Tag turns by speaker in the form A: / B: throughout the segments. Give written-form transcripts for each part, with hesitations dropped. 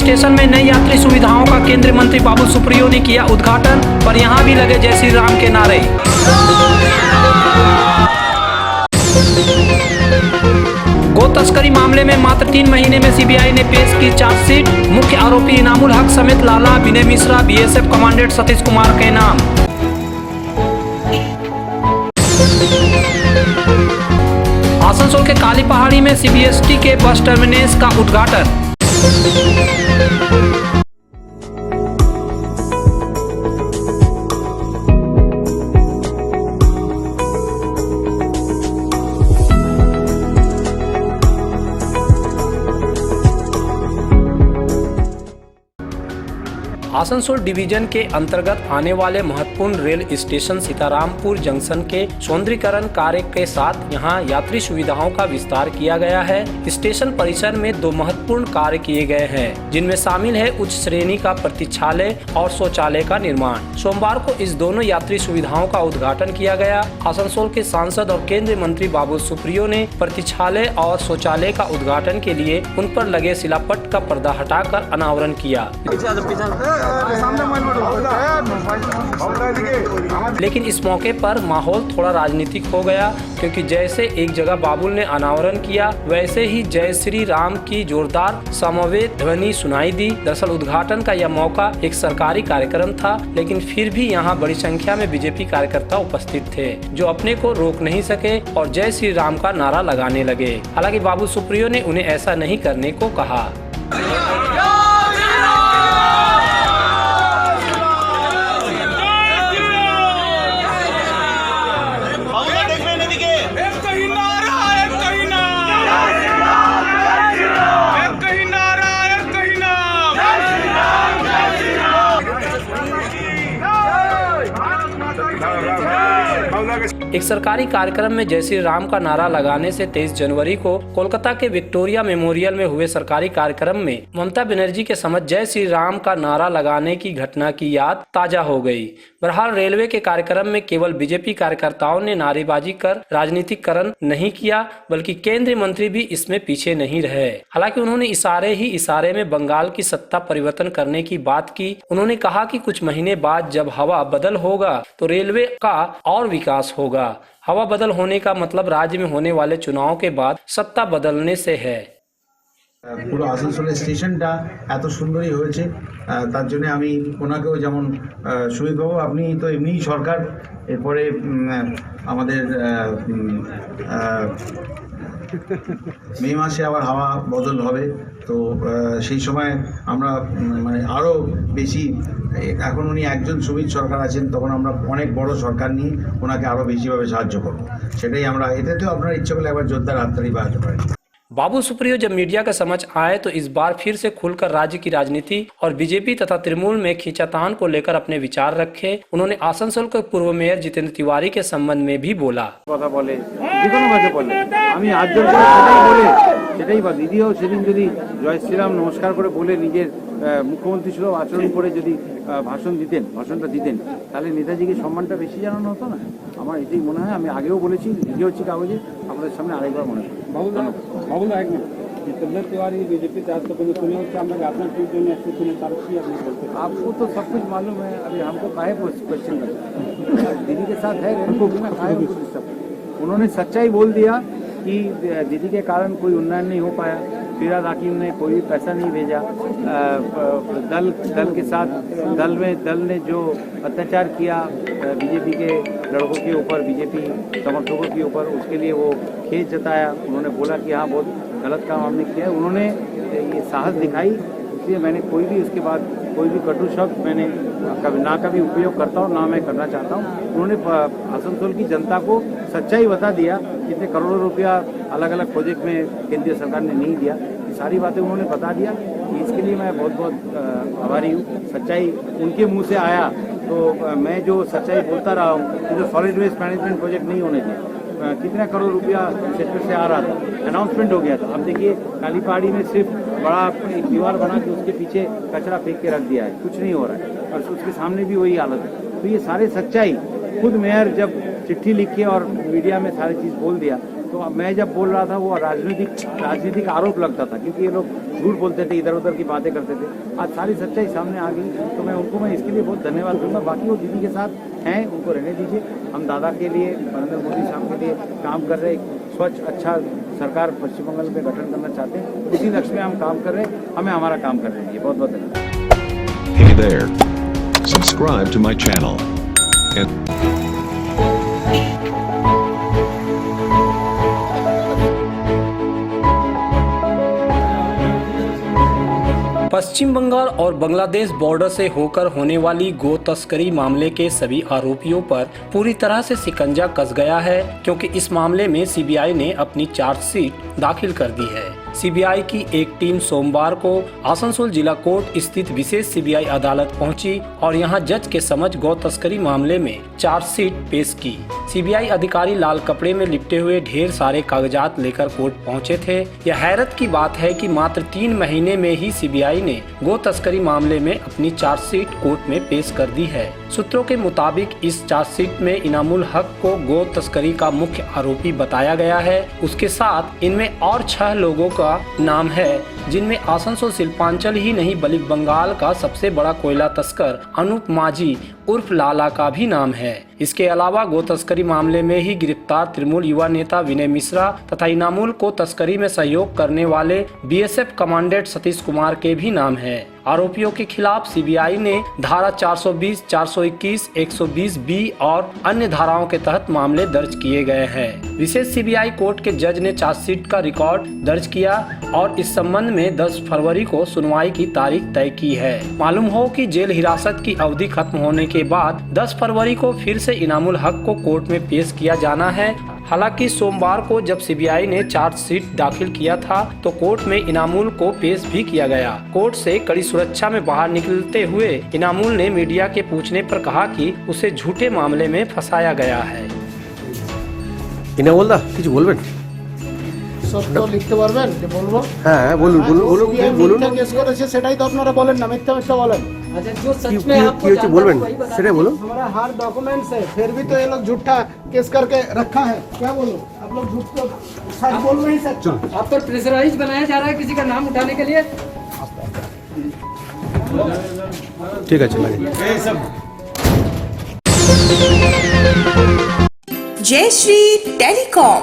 A: Station में नई यात्री सुविधाओं का केंद्रीय मंत्री बाबुल सुप्रियो ने किया उद्घाटन, पर यहां भी लगे जय श्री राम के नारे। गो तस्करी मामले में मात्र 3 महीने में सीबीआई ने पेश की चार्जशीट। मुख्य आरोपी इनामुल हक समेत लाला, विनय मिश्रा, बीएसएफ कमांडेंट सतीश कुमार के नाम। आसनसोल के काली पहाड़ी में सीबीएसटी के बस टर्मिनस का उद्घाटन। आसनसोल डिवीजन के अंतर्गत आने वाले महत्वपूर्ण रेल स्टेशन सीतारामपुर जंक्शन के सौंदर्यीकरण कार्य के साथ यहां यात्री सुविधाओं का विस्तार किया गया है। स्टेशन परिसर में 2 महत्वपूर्ण कार्य किए गए हैं, जिनमें शामिल है उच्च श्रेणी का प्रतीक्षालय और शौचालय का निर्माण। सोमवार को इस दोनों यात्री सुविधाओं का उद्घाटन किया गया। आसनसोल के सांसद और केंद्रीय मंत्री बाबुल सुप्रियो ने प्रतीक्षालय और शौचालय का उद्घाटन के लिए उन पर लगे शिलापट का पर्दा हटाकर अनावरण किया। लेकिन इस मौके पर माहौल थोड़ा राजनीतिक हो गया, क्योंकि जैसे एक जगह बाबुल ने अनावरण किया, वैसे ही जय श्री राम की जोरदार समवेत ध्वनि सुनाई दी। दरअसल उद्घाटन का यह मौका एक सरकारी कार्यक्रम था, लेकिन फिर भी यहाँ बड़ी संख्या में बीजेपी कार्यकर्ता उपस्थित थे, जो अपने को रोक नहीं सके और जय श्री राम का नारा लगाने लगे। हालांकि बाबुल सुप्रियो ने उन्हें ऐसा नहीं करने को कहा। एक सरकारी कार्यक्रम में जय श्री राम का नारा लगाने से 23 जनवरी को कोलकाता के विक्टोरिया मेमोरियल में हुए सरकारी कार्यक्रम में ममता बनर्जी के समक्ष जय श्री राम का नारा लगाने की घटना की याद ताजा हो गई। बहरहाल रेलवे के कार्यक्रम में केवल बीजेपी कार्यकर्ताओं ने नारेबाजी कर राजनीतिकरण नहीं किया, बल्कि केंद्रीय मंत्री भी इसमें पीछे नहीं रहे। हालांकि उन्होंने इशारे में बंगाल की सत्ता परिवर्तन करने की बात की। उन्होंने कहा कि कुछ महीने बाद जब हवा बदल होगा तो रेलवे का और विकास होगा। हवा बदल होने का मतलब राज्य में होने वाले चुनाव के बाद सत्ता बदलने से है।
B: পুরো আসানসোল স্টেশনটা এত সুন্দরই হয়েছে, তার জন্য আমি ওনাকেও যেমন সুমিত বাবু, আপনি তো এমনিই সরকার, এরপরে আমাদের মে মাসে আবার হাওয়া বদল হবে, তো সেই সময় আমরা মানে আরও বেশি, এখন উনি একজন সুমিত সরকার আছেন, তখন আমরা অনেক বড় সরকার নিয়ে ওনাকে আরও বেশিভাবে সাহায্য করব। সেটাই আমরা, এতেও আপনারা ইচ্ছে করলে একবার জোরদার হাততালি বাজাতে পারেন।
A: बाबुल सुप्रियो जब मीडिया के समझ आए तो इस बार फिर से खुलकर राज्य की राजनीति और बीजेपी तथा तृणमूल में खींचातान को लेकर अपने विचार रखे। उन्होंने आसनसोल के पूर्व मेयर जितेंद्र तिवारी के संबंध में भी बोला।
C: দিদিও সেদিন যদি জয় শ্রীরাম নমস্কার করে বলে নিজের মুখ্যমন্ত্রী ছিল আচরণ করে যদি ভাষণটা দিতেন, তাহলে নেতাজিকে সম্মানটা বেশি জানানো হতো না। আমার এটাই মনে হয়। আমি আগেও বলেছি, লিখে হচ্ছে কাগজে, আপনাদের সামনে আরেকবার মনে করি। বাবুল এক মিনিট, जितेंद्र तिवारी बीजेपी से आज तक सुने होते हम लोग अपना ट्वीट देने ऐसे सुने तरक्की अपनी बोलते, आपको तो सब कुछ मालूम है। अभी हमको काहे क्वेश्चन करते, दीदी के साथ है उनको बिना काहे उनको डिस्टर्ब। उन्होंने सच्चाई बोल दिया कि दीदी के कारण कोई उन्नयन नहीं हो पाया, फिराद हाकिम ने कोई पैसा नहीं भेजा, दल के साथ दल ने जो अत्याचार किया बीजेपी के लड़कों के ऊपर, बीजेपी समर्थकों के ऊपर, उसके लिए वो खेद जताया। उन्होंने बोला कि हाँ बहुत गलत काम हमने किया है। उन्होंने ये साहस दिखाई, इसलिए मैंने कोई भी उसके बाद कोई भी कटु शब्द मैंने कभी उपयोग करता हूँ, ना मैं करना चाहता हूँ। उन्होंने आसनसोल की जनता को सच्चाई बता दिया, कितने करोड़ों रुपया अलग अलग प्रोजेक्ट में केंद्रीय सरकार ने नहीं दिया, ये सारी बातें उन्होंने बता दिया। इसके लिए मैं बहुत बहुत आभारी हूँ। सच्चाई उनके मुँह से आया तो मैं जो सच्चाई बोलता रहा हूँ, जो सॉलिड वेस्ट मैनेजमेंट प्रोजेक्ट नहीं होने दिया, कितना करोड़ रुपया सेक्टर से आ रहा था, अनाउंसमेंट हो गया था। अब देखिए काली पहाड़ी में सिर्फ बड़ा एक दीवार बना के उसके पीछे कचरा फेंक के रख दिया है, कुछ नहीं हो रहा है, और उसके सामने भी वही हालत है। तो ये सारे सच्चाई, खुद मेयर जब चिट्ठी लिख के और मीडिया में सारी चीज़ बोल दिया, तो तो मैं जब बोल रहा था वो राजनीतिक आरोप लगता था, क्योंकि ये लोग झूठ बोलते थे, इधर उधर की बातें करते थे। आज सारी सच्चाई सामने आ गई, तो मैं इसके लिए बहुत धन्यवाद दूंगा। बाकी वो दीदी के साथ हैं, उनको रहने दीजिए। हम दादा के लिए, नरेंद्र मोदी साहब के लिए काम कर रहे हैं। स्वच्छ अच्छा सरकार पश्चिम बंगाल में गठन करना चाहते हैं, उसी लक्ष्य में हम काम कर रहे हैं। हमें हमारा काम करने दीजिए। बहुत बहुत धन्यवाद।
D: Hey there. Subscribe to my channel. And
A: पश्चिम बंगाल और बांग्लादेश बॉर्डर से होकर होने वाली गो तस्करी मामले के सभी आरोपियों पर पूरी तरह से शिकंजा कस गया है, क्योंकि इस मामले में सीबीआई ने अपनी चार्जशीट दाखिल कर दी है। सीबीआई की एक टीम सोमवार को आसनसोल जिला कोर्ट स्थित विशेष सीबीआई अदालत पहुंची और यहां जज के समक्ष गौ तस्करी मामले में चार्जशीट पेश की। सीबीआई अधिकारी लाल कपड़े में लिपटे हुए ढेर सारे कागजात लेकर कोर्ट पहुंचे थे। यह हैरत की बात है कि मात्र 3 महीने में ही सीबीआई ने गो तस्करी मामले में अपनी चार्जशीट कोर्ट में पेश कर दी है। सूत्रों के मुताबिक इस चार्जशीट में इनामुल हक को गो तस्करी का मुख्य आरोपी बताया गया है। उसके साथ इनमें और 6 लोगों का नाम है, जिनमें आसनसोल शिल्पांचल ही नहीं बल्कि बंगाल का सबसे बड़ा कोयला तस्कर अनूप माझी उर्फ लाला का भी नाम है। इसके अलावा गो तस्करी मामले में ही गिरफ्तार तृणमूल युवा नेता विनय मिश्रा तथा इनामुल को तस्करी में सहयोग करने वाले बीएसएफ कमांडेंट सतीश कुमार के भी नाम है। आरोपियों के खिलाफ सीबीआई ने धारा 420, 421, 120 बी और अन्य धाराओं के तहत मामले दर्ज किए गए हैं। विशेष सीबीआई कोर्ट के जज ने चार्जशीट का रिकॉर्ड दर्ज किया और इस संबंध में 10 फरवरी को सुनवाई की तारीख तय की है। मालूम हो कि जेल हिरासत की अवधि खत्म होने के बाद 10 फरवरी को फिर से इनामुल हक को कोर्ट में पेश किया जाना है। हालांकि सोमवार को जब सीबीआई ने चार्जशीट दाखिल किया था तो कोर्ट में इनामुल को पेश भी किया गया। कोर्ट से कड़ी सुरक्षा में बाहर निकलते हुए इनामुल ने मीडिया के पूछने पर कहा कि उसे झूठे मामले में फंसाया गया है।
E: इनामुल दा কিছু বলবেন?
F: সত্য লিখতে পারবেন যে বলবো?
E: হ্যাঁ বলুন বলুন
F: কেস করেছে সেটাই তো আপনারা বলেন না, মিথ্যা মিথ্যা বলেন।
G: अच्छा, जो सच
E: কি
G: में आपको
E: হচ্ছে বলবেন সেটাই বলুন।
F: हमारा हर डॉक्यूमेंट्स है, फिर भी तो ये लोग झूठा केस करके रखा है। क्या बोलूं? आप लोग झूठ तो सच बोल नहीं सकते।
G: आप पर प्रेशराइज बनाया जा रहा है किसी का नाम उठाने के लिए।
E: ঠিক আছে লাগে।
H: जय श्री टेलीकॉम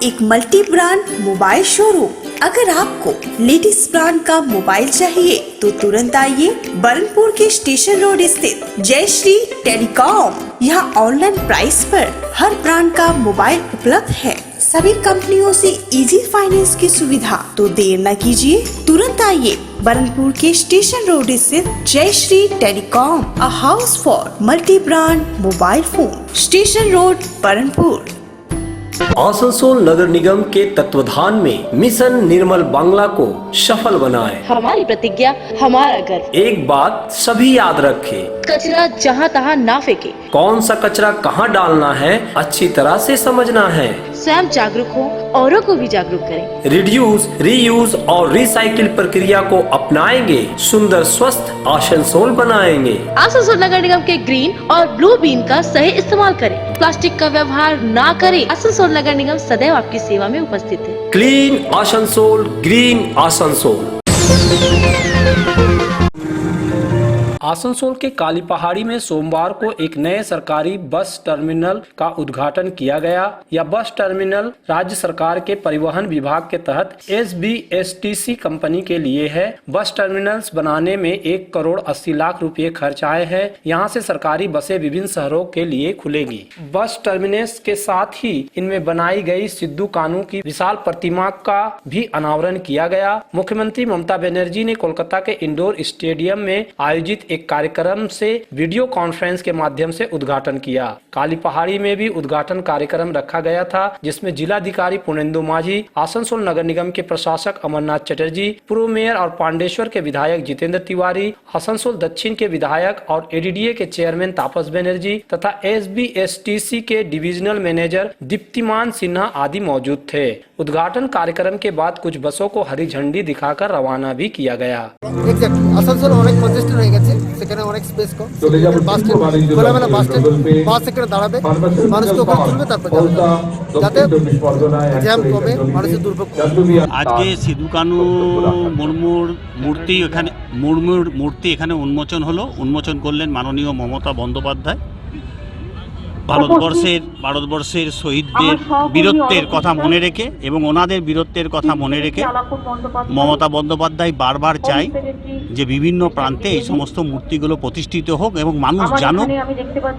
H: एक मल्टी ब्रांड मोबाइल शोरूम। अगर आपको लेटेस्ट ब्रांड का मोबाइल चाहिए तो तुरंत आइए बरनपुर के स्टेशन रोड स्थित जय श्री टेलीकॉम। यहाँ ऑनलाइन प्राइस पर हर ब्रांड का मोबाइल उपलब्ध है। सभी कंपनियों से इजी फाइनेंस की सुविधा। तो देर न कीजिए, तुरंत आइए बरनपुर के स्टेशन रोड स्थित Jay Shri telecom, a house for multi brand mobile phone, station road Burnpur.
A: Asansol नगर निगम के तत्वाधान में मिशन निर्मल बांग्ला को सफल बनाएं।
I: हमारी प्रतिज्ञा, हमारा गर्व।
A: एक बात सभी याद रखें,
I: कचरा जहाँ तहाँ ना फेंके।
A: कौन सा कचरा कहाँ डालना है अच्छी तरह से समझना है।
I: स्वयं जागरूक हो, औरों को भी जागरूक करें।
A: रिड्यूस, रीयूज और रिसाइकिल प्रक्रिया को अपनाएंगे, सुंदर स्वस्थ आसनसोल बनाएंगे।
I: आसनसोल नगर निगम के ग्रीन और ब्लू बीन का सही इस्तेमाल करें। प्लास्टिक का व्यवहार ना करें। आसनसोल नगर निगम सदैव आपकी सेवा में उपस्थित है।
A: Clean Asansol, green Asansol. आसनसोल के काली पहाड़ी में सोमवार को एक नए सरकारी बस टर्मिनल का उद्घाटन किया गया। यह बस टर्मिनल राज्य सरकार के परिवहन विभाग के तहत SBSTC कंपनी के लिए है। बस टर्मिनल्स बनाने में 1 करोड़ 80 लाख रुपए खर्च आए हैं। यहाँ से सरकारी बसें विभिन्न शहरों के लिए खुलेगी। बस टर्मिनस के साथ ही इनमें बनाई गई सिद्धू कान्हू की विशाल प्रतिमा का भी अनावरण किया गया। मुख्यमंत्री ममता बनर्जी ने कोलकाता के इंडोर स्टेडियम में आयोजित एक कार्यक्रम से वीडियो कॉन्फ्रेंस के माध्यम से उद्घाटन किया। काली पहाड़ी में भी उद्घाटन कार्यक्रम रखा गया था, जिसमें जिलाधिकारी पुनेंदु माझी, आसनसोल नगर निगम के प्रशासक अमरनाथ चटर्जी, पूर्व मेयर और पांडेश्वर के विधायक जितेंद्र तिवारी, आसनसोल दक्षिण के विधायक और ADDA के चेयरमैन तापस बनर्जी तथा SBSTC के डिविजनल मैनेजर दीप्तिमान सिन्हा आदि मौजूद थे। उद्घाटन कार्यक्रम के बाद कुछ बसों को हरी झंडी दिखाकर रवाना भी किया गया।
F: এক্স্যাক্টলি আসানসোল অনেক কনজেস্টেড হয়ে গেছে, সেখানে অনেক স্পেস কম, বাস স্ট্যান্ড খোলামেলা, বাস স্ট্যান্ড বাস এখানে দাঁড়াবে, মানুষকে ওখানে তুলবে, তারপর যাবে, যাতে জ্যাম কমে, মানুষের দুর্ভোগ কমে।
C: আজকে সিধু কানু মুর্মুর মূর্তি এখানে উন্মোচন হলো। উন্মোচন করলেন মাননীয় মমতা বন্দ্যোপাধ্যায়। ভারতবর্ষের শহীদদের বীরত্বের কথা মনে রেখে এবং ওনাদের বীরত্বের কথা মনে রেখে মমতা বন্দ্যোপাধ্যায় বারবার চাই যে বিভিন্ন প্রান্তে এই সমস্ত মূর্তিগুলো প্রতিষ্ঠিত হোক এবং মানুষ জানুক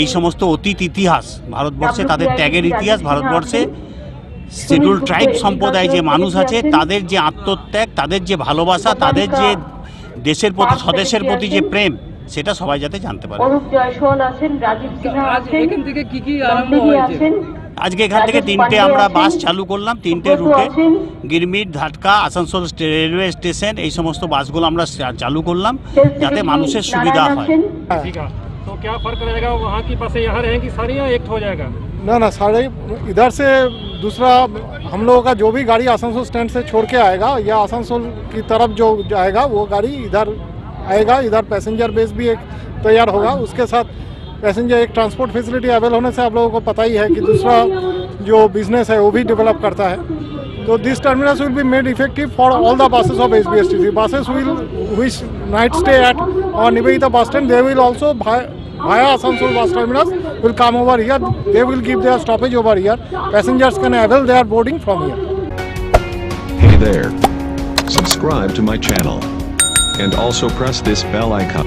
C: এই সমস্ত অতীত ইতিহাস, ভারতবর্ষে তাদের ত্যাগের ইতিহাস, ভারতবর্ষে শিডিউল ট্রাইব সম্প্রদায় যে মানুষ আছে তাদের যে আত্মত্যাগ, তাদের যে ভালোবাসা, তাদের যে দেশের প্রতি, স্বদেশের প্রতি যে প্রেম, সেটা সবাই যাতে জানতে পারে। আজকে এখান থেকে 3টে আমরা বাস চালু করলাম, 3টে রুটে, গিরমিট, ধাটকা, আসানসোল রেলওয়ে স্টেশন, এই সমস্ত বাসগুলো আমরা চালু করলাম যাতে মানুষের সুবিধা হয়।
J: तो क्या फर्क रहेगा, वहाँ की बसें यहाँ रहेंगी सारी या एक हो जाएगा?
F: ना सारे इधर से दूसरा हम लोगों का जो भी गाड़ी आसनसोल स्टैंड से छोड़ के आएगा या आसनसोल की तरफ जो जाएगा वो गाड़ी इधर आएगा। इधर पैसेंजर बेस भी एक तैयार होगा, उसके साथ पैसेंजर एक ट्रांसपोर्ट फैसिलिटी अवेल होने से आप लोगों को पता ही है कि दूसरा जो बिजनेस है वो भी डेवलप करता है। तो this terminus will be made effective for all the buses of SBSTC. Buses will which night stay at or Nivedita bus stand, they will also via Asansol bus terminus will come over here. They will give their stoppage over here. Passengers can avail their boarding from here.
D: Hey there. Subscribe to my channel. And also press this bell icon.